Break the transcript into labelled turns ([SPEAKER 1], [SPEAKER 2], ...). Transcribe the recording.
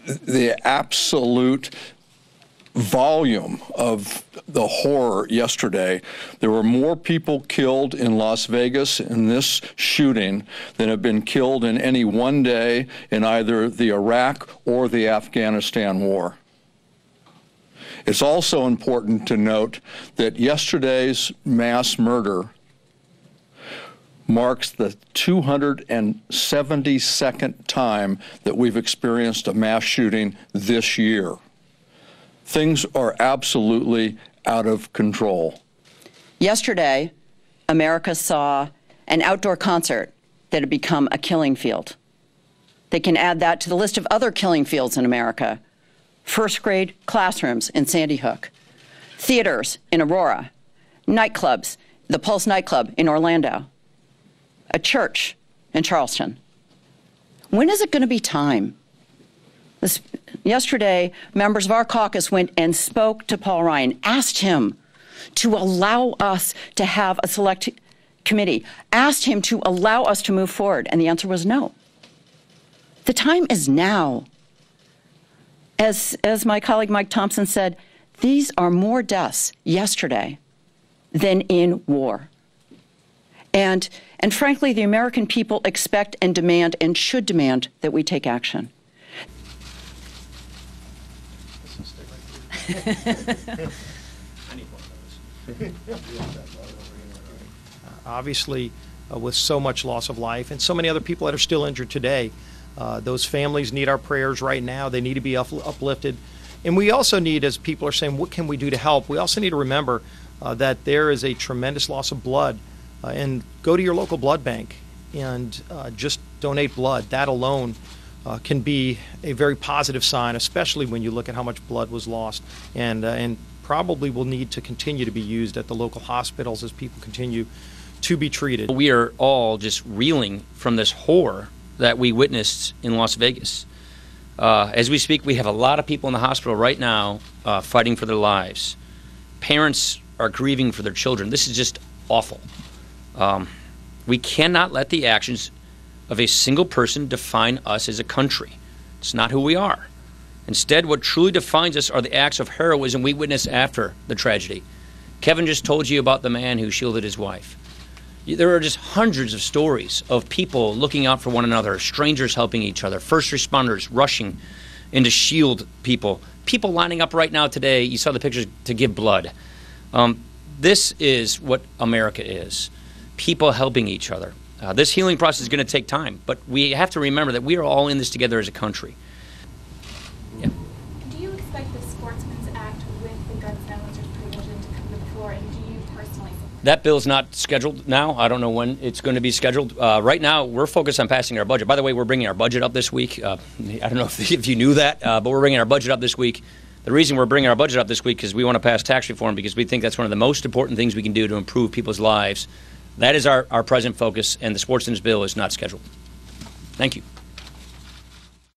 [SPEAKER 1] the absolute volume of the horror yesterday. There were more people killed in Las Vegas in this shooting than have been killed in any one day in either the Iraq or the Afghanistan war. It's also important to note that yesterday's mass murder marks the 272nd time that we've experienced a mass shooting this year. Things are absolutely out of control.
[SPEAKER 2] Yesterday, America saw an outdoor concert that had become a killing field. They can add that to the list of other killing fields in America. First grade classrooms in Sandy Hook, theaters in Aurora, nightclubs, the Pulse nightclub in Orlando, a church in Charleston. When is it going to be time? Yesterday, members of our caucus went and spoke to Paul Ryan, asked him to allow us to have a select committee, asked him to allow us to move forward, and the answer was no. The time is now. As my colleague Mike Thompson said, these are more deaths yesterday than in war. And frankly, the American people expect and demand and should demand that we take action.
[SPEAKER 3] Obviously, with so much loss of life and so many other people that are still injured today, those families need our prayers right now. They need to be uplifted. And we also need, as people are saying, what can we do to help? We also need to remember that there is a tremendous loss of blood. And go to your local blood bank and just donate blood. That alone can be a very positive sign, especially when you look at how much blood was lost, and probably will need to continue to be used at the local hospitals as people continue to be treated.
[SPEAKER 4] We are all just reeling from this horror that we witnessed in Las Vegas. As we speak, we have a lot of people in the hospital right now fighting for their lives. Parents are grieving for their children. This is just awful. We cannot let the actions of a single person define us as a country. It's not who we are. Instead, what truly defines us are the acts of heroism we witness after the tragedy. Kevin just told you about the man who shielded his wife. There are just hundreds of stories of people looking out for one another, strangers helping each other, first responders rushing in to shield people, people lining up right now today. You saw the pictures to give blood. This is what America is. People helping each other. This healing process is going to take time, but we have to remember that we are all in this together as a country. Yeah.
[SPEAKER 5] Do you expect the Sportsman's Act with the gun silencers provision to come to the floor, and do you personally support
[SPEAKER 4] that bill's not scheduled now. I don't know when it's going to be scheduled. Right now, we're focused on passing our budget. By the way, we're bringing our budget up this week. I don't know if you knew that, but we're bringing our budget up this week. The reason we're bringing our budget up this week is we want to pass tax reform because we think that's one of the most important things we can do to improve people's lives. That is our present focus, and the Sportsman's bill is not scheduled. Thank you.